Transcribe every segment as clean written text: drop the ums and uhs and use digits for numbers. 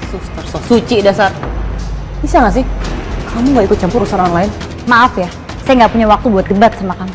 Suster so suci dasar. Bisa gak sih kamu gak ikut campur urusan orang lain? Maaf ya, saya nggak punya waktu buat debat sama kamu.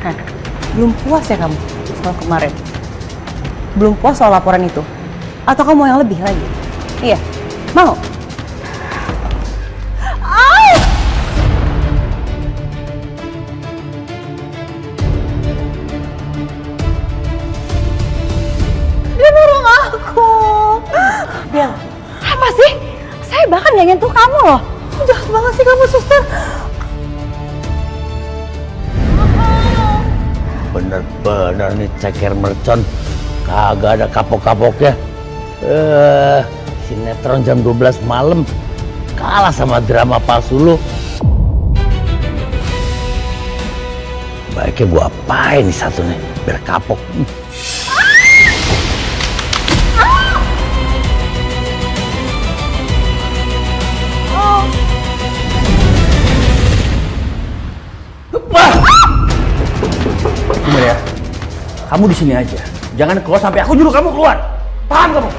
Hah, belum puas ya kamu soal kemarin? Belum puas soal laporan itu? Atau kamu mau yang lebih lagi? Iya, mau? Dia nurung aku. Bel, Apa sih? Saya bahkan nggak nyentuh kamu loh. jahat banget sih kamu, suster. Bener-bener nih ceker mercon, kagak ada kapok-kapoknya. Sinetron jam 12 malam kalah sama drama palsu lu. Baiknya gua apain nih satu nih biar kapok. Gimana ya? Kamu di sini aja. Jangan keluar sampai aku nyuruh kamu keluar. Paham kamu?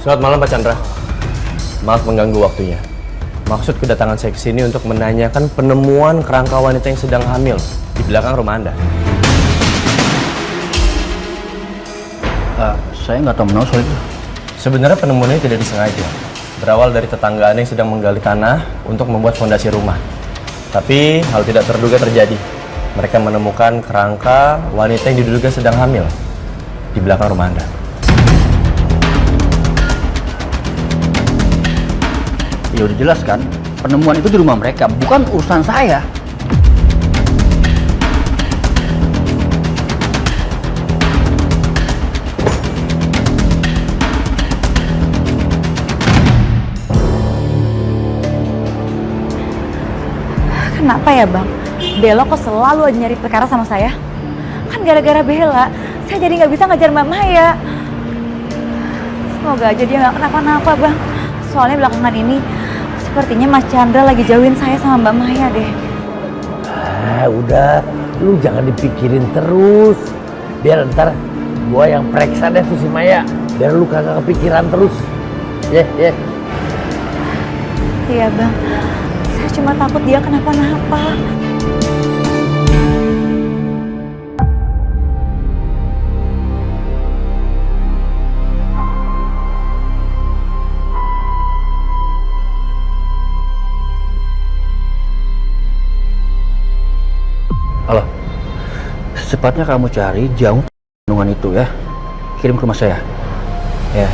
Selamat malam Pak Chandra. Maaf mengganggu waktunya. Maksud kedatangan saya ke sini untuk menanyakan penemuan kerangka wanita yang sedang hamil di belakang rumah Anda. Saya nggak tahu menau soal itu. Sebenarnya penemuannya tidak disengaja. Berawal dari tetangga Anda yang sedang menggali tanah untuk membuat fondasi rumah. Tapi hal tidak terduga terjadi. Mereka menemukan kerangka wanita yang diduga sedang hamil di belakang rumah Anda. Ya udah jelas kan, penemuan itu di rumah mereka, bukan urusan saya. Kenapa ya Bang? Bella kok selalu aja nyari perkara sama saya? Kan gara-gara Bella, saya jadi nggak bisa ngajar Mbak Maya. Semoga aja dia nggak kenapa-napa Bang. Soalnya belakangan ini, sepertinya Mas Chandra lagi jauhin saya sama Mbak Maya deh. Udah, lu jangan dipikirin terus. Biar ntar gua yang periksa deh tuh si Maya. Biar lu kagak kepikiran terus. Ya. Iya Bang, saya cuma takut dia kenapa-napa. Halo, secepatnya kamu cari jauh kandungan itu ya. Kirim ke rumah saya. Ya.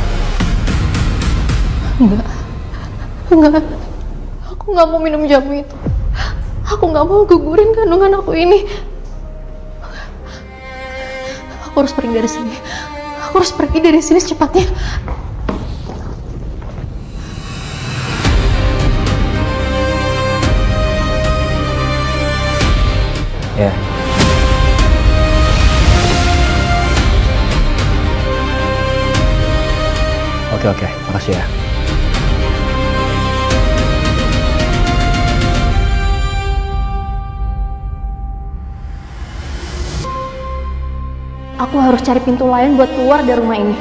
Enggak, aku nggak mau minum jamu itu. Aku nggak mau gugurin kandungan aku ini. Aku harus pergi dari sini. Aku harus pergi dari sini secepatnya. Ya. Oke, makasih ya. Aku harus cari pintu lain buat keluar dari rumah ini.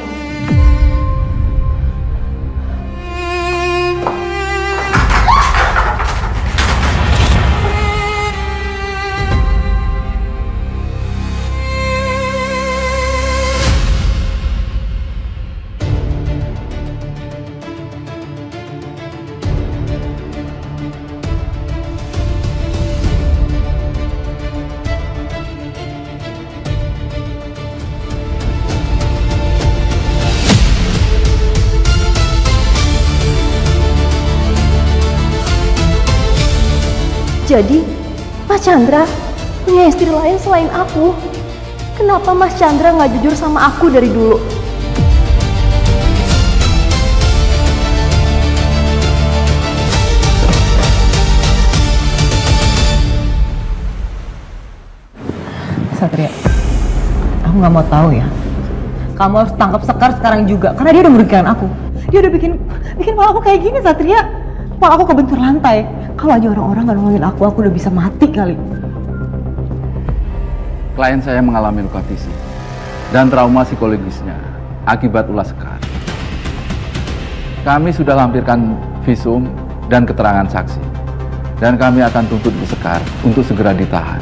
Jadi, Mas Chandra punya istri lain selain aku. Kenapa Mas Chandra nggak jujur sama aku dari dulu? Satria, aku nggak mau tahu ya. Kamu harus tangkap Sekar sekarang juga, karena dia udah merugikan aku. Dia udah bikin malah aku kayak gini, Satria. Malah aku kebentur lantai. Kalau aja orang-orang gak nolongin aku udah bisa mati kali. Klien saya mengalami luka fisik dan trauma psikologisnya akibat ulah Sekar. Kami sudah lampirkan visum dan keterangan saksi. Dan kami akan tuntut Bu Sekar untuk segera ditahan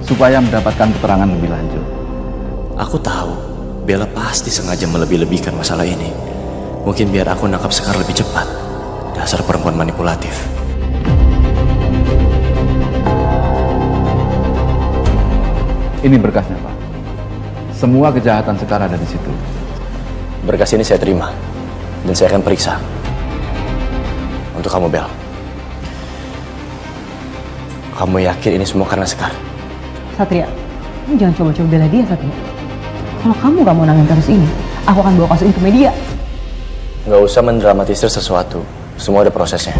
supaya mendapatkan keterangan lebih lanjut. Aku tahu Bella pasti sengaja melebih-lebihkan masalah ini. Mungkin biar aku nangkap Sekar lebih cepat. Dasar perempuan manipulatif. Ini berkasnya, Pak. Semua kejahatan Sekar ada di situ. Berkas ini saya terima. Dan saya akan periksa. Untuk kamu, Bel. Kamu yakin ini semua karena Sekar? Satria, kamu jangan coba-coba bela dia, Satria. Kalau kamu gak mau nangin kasus ini, aku akan bawa kasus ini ke media. Gak usah mendramatisir sesuatu. Semua ada prosesnya.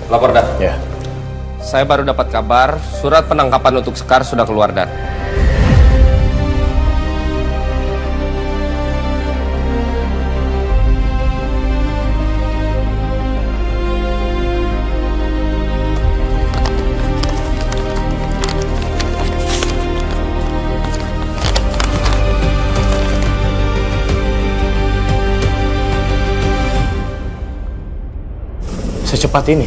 Lapor, Dan. Ya. Saya baru dapat kabar, surat penangkapan untuk Sekar sudah keluar, Dan. Secepat ini?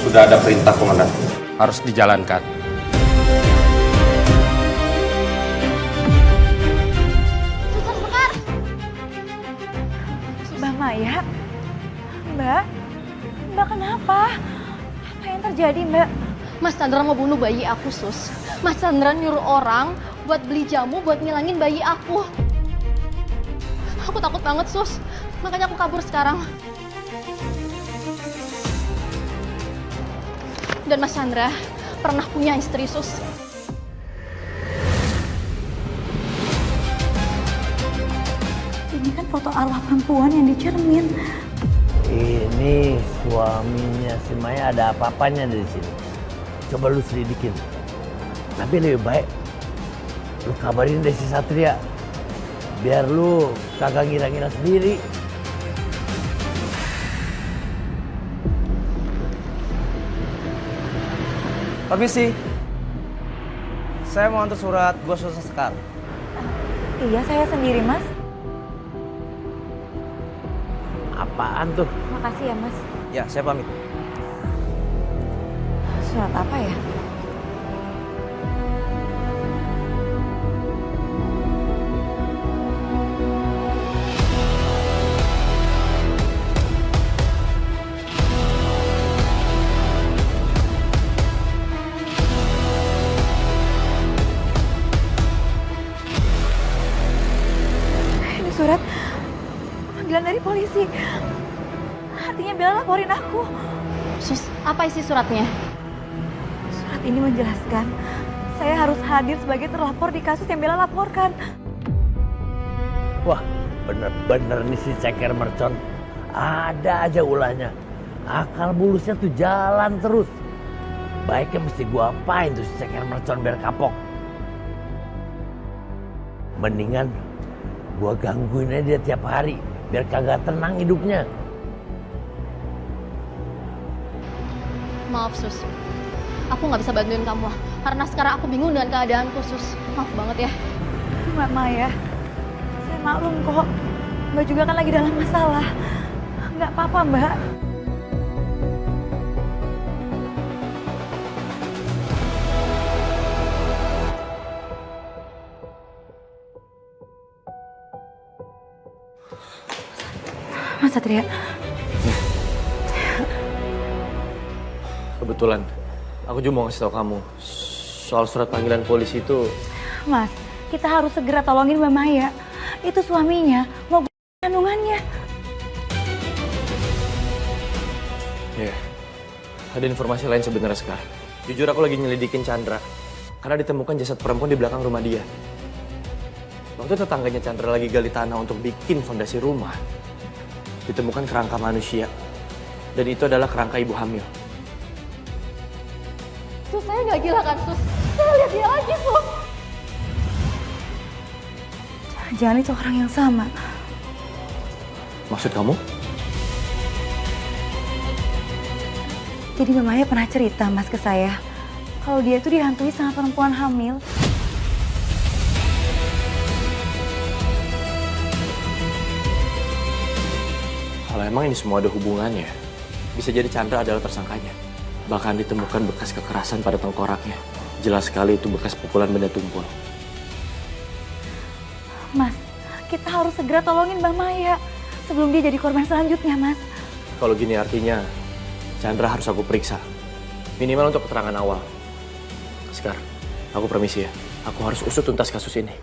Sudah ada perintah, Komandan. Harus dijalankan. Suster Sekar! Mbak Maya? Mbak? Mbak kenapa? Apa yang terjadi, Mbak? Mas Chandra mau bunuh bayi aku, Sus. Mas Chandra nyuruh orang buat beli jamu buat ngilangin bayi aku. Aku takut banget, Sus. Makanya aku kabur sekarang. Dan Mas Chandra pernah punya istri, Sus. Ini kan foto arwah perempuan yang dicermin. Ini suaminya si Maya, ada apa-apanya dari sini. Coba lu selidikin. Tapi lebih baik lu kabarin deh si Satria. Biar lu kagak ngira-ngira sendiri. Permisi, saya mau antar surat bos Suster Sekar. Iya, saya sendiri, Mas. Apaan tuh? Makasih ya, Mas. Ya, saya pamit. Surat apa ya? Ini surat panggilan dari polisi. Artinya Bella laporin aku. Sus, apa isi suratnya? Surat ini menjelaskan saya harus hadir sebagai terlapor di kasus yang Bella laporkan. Wah, bener-bener nih si ceker mercon. Ada aja ulahnya. Akal bulusnya tuh jalan terus. Baiknya mesti gua apain tuh si ceker mercon biar kapok. Mendingan gua gangguin aja dia tiap hari biar kagak tenang hidupnya. Maaf, Sus. Aku nggak bisa bantuin kamu. Karena sekarang aku bingung dengan keadaanku, Sus. Maaf banget ya. Mbak Maya, saya maklum kok. Mbak juga kan lagi dalam masalah. Nggak apa-apa, Mbak. Mas Satria. Kebetulan, aku juga mau ngasih tau kamu. Soal surat panggilan polisi itu... Mas, kita harus segera tolongin Mbak Maya. Itu suaminya mau kandungannya. Iya, ada informasi lain sebenarnya sekarang. Jujur aku lagi nyelidikin Chandra. Karena ditemukan jasad perempuan di belakang rumah dia. Waktu tetangganya Chandra lagi gali tanah untuk bikin fondasi rumah, ditemukan kerangka manusia. Dan itu adalah kerangka ibu hamil. Sus, saya nggak gila kan, Sus? Saya lihat dia lagi, Sus. Jangan itu orang yang sama. Maksud kamu? Jadi Mbak Maya pernah cerita Mas ke saya kalau dia tuh dihantui sama perempuan hamil. Kalau emang ini semua ada hubungannya, bisa jadi Chandra adalah tersangkanya. Bahkan ditemukan bekas kekerasan pada tengkoraknya. Jelas sekali itu bekas pukulan benda tumpul. Mas, kita harus segera tolongin Mbak Maya sebelum dia jadi korban selanjutnya, Mas. Kalau gini artinya, Chandra harus aku periksa. Minimal untuk keterangan awal. Sekar, aku permisi ya. Aku harus usut tuntas kasus ini.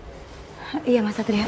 Iya, Mas Satria.